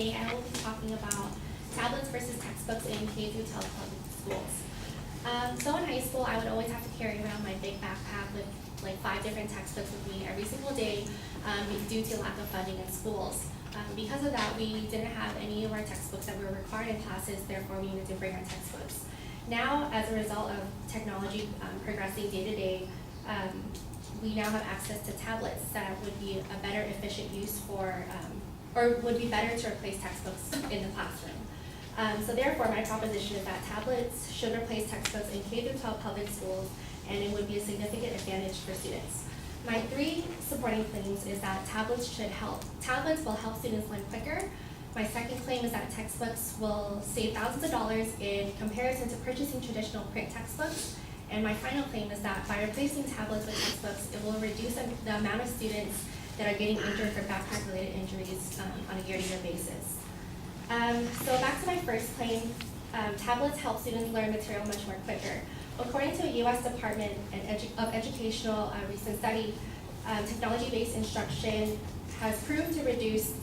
Today I will be talking about tablets versus textbooks in K through 12 public schools. So in high school, I would always have to carry around my big backpack with like 5 different textbooks with me every single day due to lack of funding in schools. Because of that, we didn't have any of our textbooks that were required in classes, therefore we needed to bring our textbooks. Now, as a result of technology progressing day to day, we now have access to tablets that would be a better efficient use for, or would be better to replace textbooks in the classroom. So therefore, my proposition is that tablets should replace textbooks in K through 12 public schools, and it would be a significant advantage for students. My 3 supporting claims is that tablets will help students learn quicker. My second claim is that textbooks will save thousands of dollars in comparison to purchasing traditional print textbooks. And my final claim is that by replacing tablets with textbooks, it will reduce the amount of students that are getting injured for backpack-related injuries on a year-to-year basis. So back to my first claim, tablets help students learn material much more quicker. According to a U.S. Department of Educational recent study, technology-based instruction has proved to reduce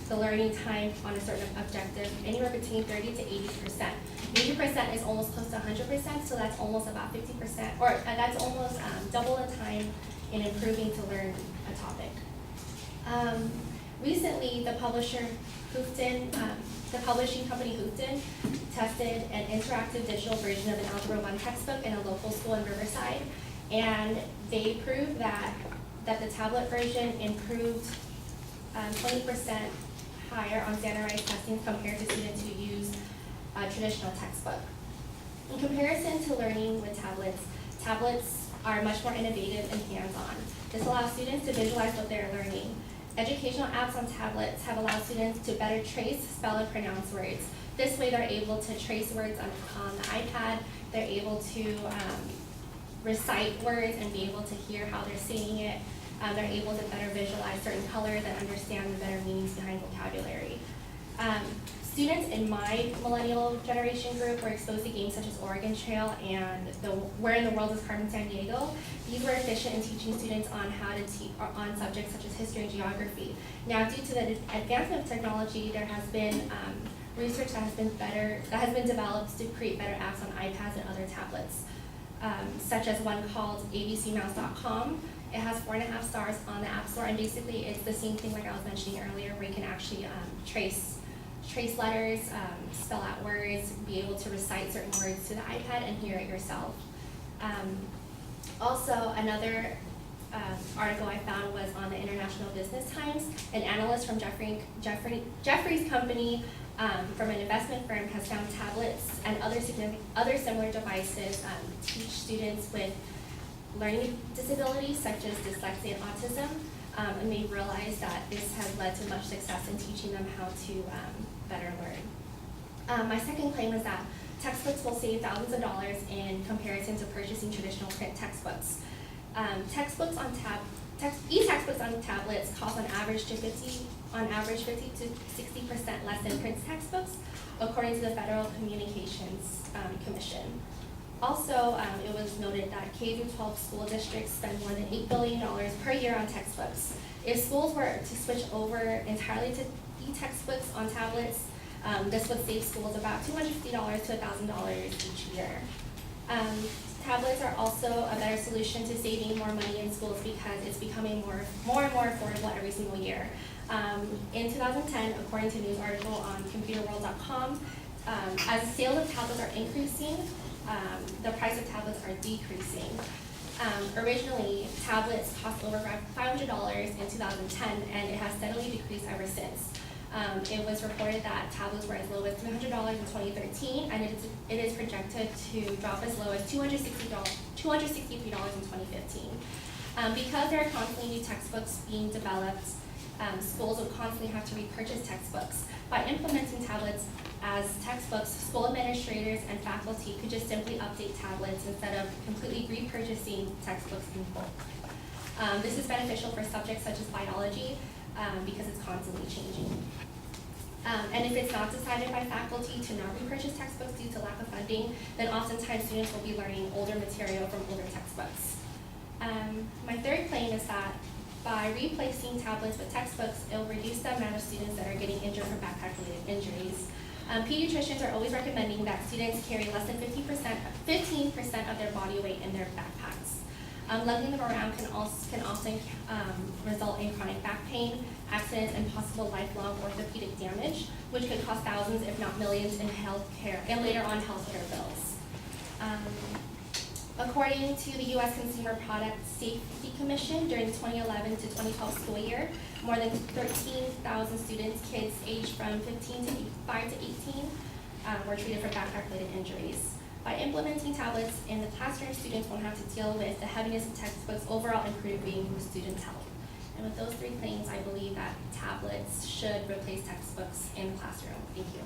the learning time on a certain objective anywhere between 30 to 80%. 80% is almost close to 100%, so that's almost about 50%, or that's almost double the time in improving to learn a topic. Recently, the publishing company Hoofton tested an interactive digital version of an Algebra 1 textbook in a local school in Riverside, and they proved that the tablet version improved 20% higher on standardized testing compared to students who use a traditional textbook. In comparison to learning with tablets are much more innovative and hands-on. This allows students to visualize what they're learning. Educational apps on tablets have allowed students to better trace, spell, and pronounce words. This way they're able to trace words on the iPad, they're able to recite words and be able to hear how they're saying it. They're able to better visualize certain colors and understand the better meanings behind vocabulary. Students in my millennial generation group were exposed to games such as Oregon Trail and Where in the World is Carmen Sandiego. These were efficient in teaching students on how to teach on subjects such as history and geography. Now, due to the advancement of technology, there has been research that has been developed to create better apps on iPads and other tablets, such as one called abcmouse.com. It has 4.5 stars on the App Store, and basically it's the same thing like I was mentioning earlier, where you can actually trace letters, spell out words, be able to recite certain words to the iPad and hear it yourself. Also, another article I found was on the International Business Times. An analyst from Jeffrey's company from an investment firm has found tablets and other similar devices teach students with learning disabilities such as dyslexia and autism, and they realized that this has led to much success in teaching them how to better learn. My second claim is that textbooks will save thousands of dollars in comparison to purchasing traditional print textbooks. E-textbooks on tablets cost on average 50 to 60% less than print textbooks, according to the Federal Communications Commission. Also, it was noted that K through 12 school districts spend more than $8 billion per year on textbooks. If schools were to switch over entirely to e-textbooks on tablets, this would save schools about $250 to $1,000 each year. Tablets are also a better solution to saving more money in schools because it's becoming more and more affordable every single year. In 2010, according to a news article on computerworld.com, as sales of tablets are increasing, the price of tablets are decreasing. Originally, tablets cost over $500 in 2010, and it has steadily decreased ever since. It was reported that tablets were as low as $300 in 2013, and it is projected to drop as low as $263 in 2015. Because there are constantly new textbooks being developed, schools will constantly have to repurchase textbooks. By implementing tablets as textbooks, school administrators and faculty could just simply update tablets instead of completely repurchasing textbooks in bulk. This is beneficial for subjects such as biology because it's constantly changing. And if it's not decided by faculty to not repurchase textbooks due to lack of funding, then oftentimes students will be learning older material from older textbooks. My third claim is that By replacing tablets with textbooks, it will reduce the amount of students that are getting injured from backpack-related injuries. Pediatricians are always recommending that students carry less than 15% of their body weight in their backpacks. Lugging them around can often result in chronic back pain, accidents, and possible lifelong orthopedic damage, which could cost thousands, if not millions, in healthcare and later on healthcare bills. According to the U.S. Consumer Product Safety Commission, during the 2011 to 2012 school year, more than 13,000 students, kids aged from 5 to 18, were treated for backpack-related injuries. By implementing tablets in the classroom, students won't have to deal with the heaviness of textbooks, overall improving the students' health. And with those three claims, I believe that tablets should replace textbooks in the classroom. Thank you.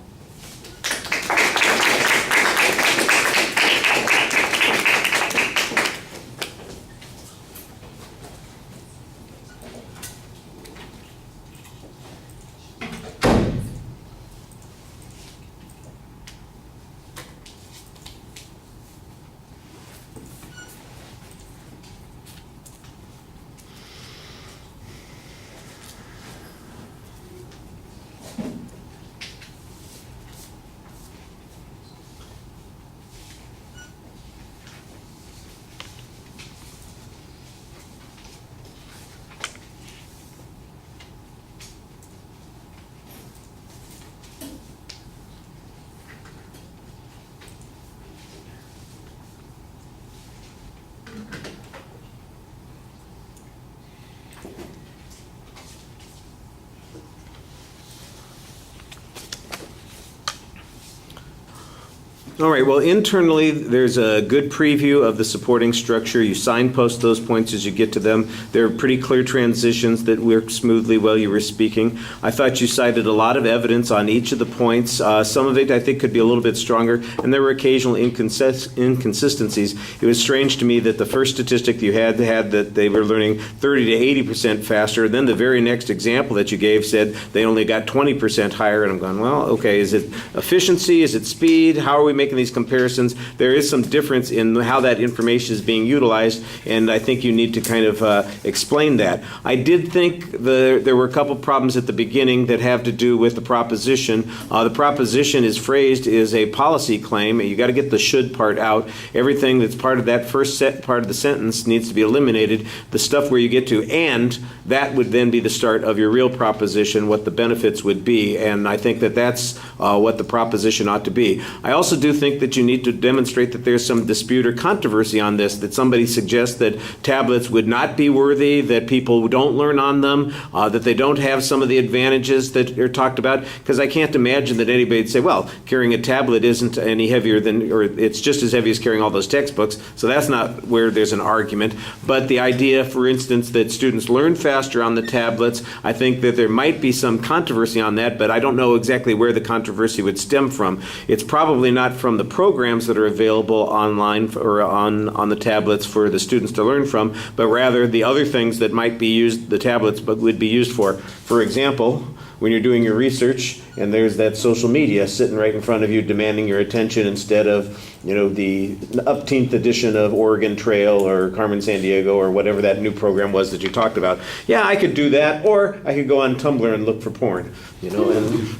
All right, well, internally, there's a good preview of the supporting structure. You signpost those points as you get to them. There are pretty clear transitions that work smoothly while you were speaking. I thought you cited a lot of evidence on each of the points. Some of it, I think, could be a little bit stronger, and there were occasional inconsistencies. It was strange to me that the first statistic you had that they were learning 30 to 80% faster, and then the very next example that you gave said they only got 20% higher, and I'm going, well, okay, is it efficiency? Is it speed? How are we making these comparisons? There is some difference in how that information is being utilized, and I think you need to kind of explain that. I did think there were a couple problems at the beginning that have to do with the proposition. The proposition is phrased as a policy claim. You got to get the should part out. Everything that's part of that first part of the sentence needs to be eliminated. The stuff where you get to and, that would then be the start of your real proposition, what the benefits would be, and I think that that's what the proposition ought to be. I also do think that you need to demonstrate that there's some dispute or controversy on this, that somebody suggests that tablets would not be worthy, that people don't learn on them, that they don't have some of the advantages that are talked about, because I can't imagine that anybody would say, well, carrying a tablet isn't any heavier than, or it's just as heavy as carrying all those textbooks, so that's not where there's an argument. But the idea, for instance, that students learn faster on the tablets, I think that there might be some controversy on that, but I don't know exactly where the controversy would stem from. It's probably not from the programs that are available online or on the tablets for the students to learn from, but rather the other things that might be used, the tablets, but would be used for. For example, when you're doing your research and there's that social media sitting right in front of you demanding your attention instead of, you know, the 18th edition of Oregon Trail or Carmen Sandiego or whatever that new program was that you talked about. Yeah, I could do that, or I could go on Tumblr and look for porn, you know, and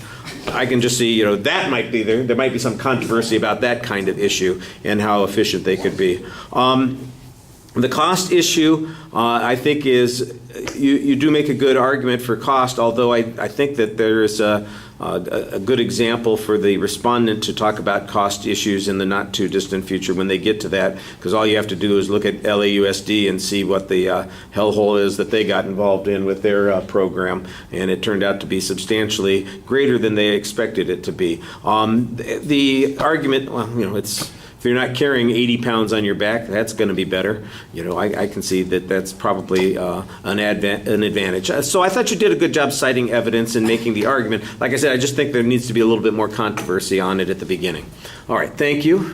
I can just see, you know, that might be there might be some controversy about that kind of issue and how efficient they could be. The cost issue, I think, is you do make a good argument for cost, although I think that there is a good example for the respondent to talk about cost issues in the not too distant future when they get to that, because all you have to do is look at LAUSD and see what the hellhole is that they got involved in with their program, and it turned out to be substantially greater than they expected it to be. The argument, well, you know, it's, if you're not carrying 80 pounds on your back, that's going to be better. You know, I can see that that's probably an advantage. So I thought you did a good job citing evidence and making the argument. Like I said, I just think there needs to be a little bit more controversy on it at the beginning. All right, thank you.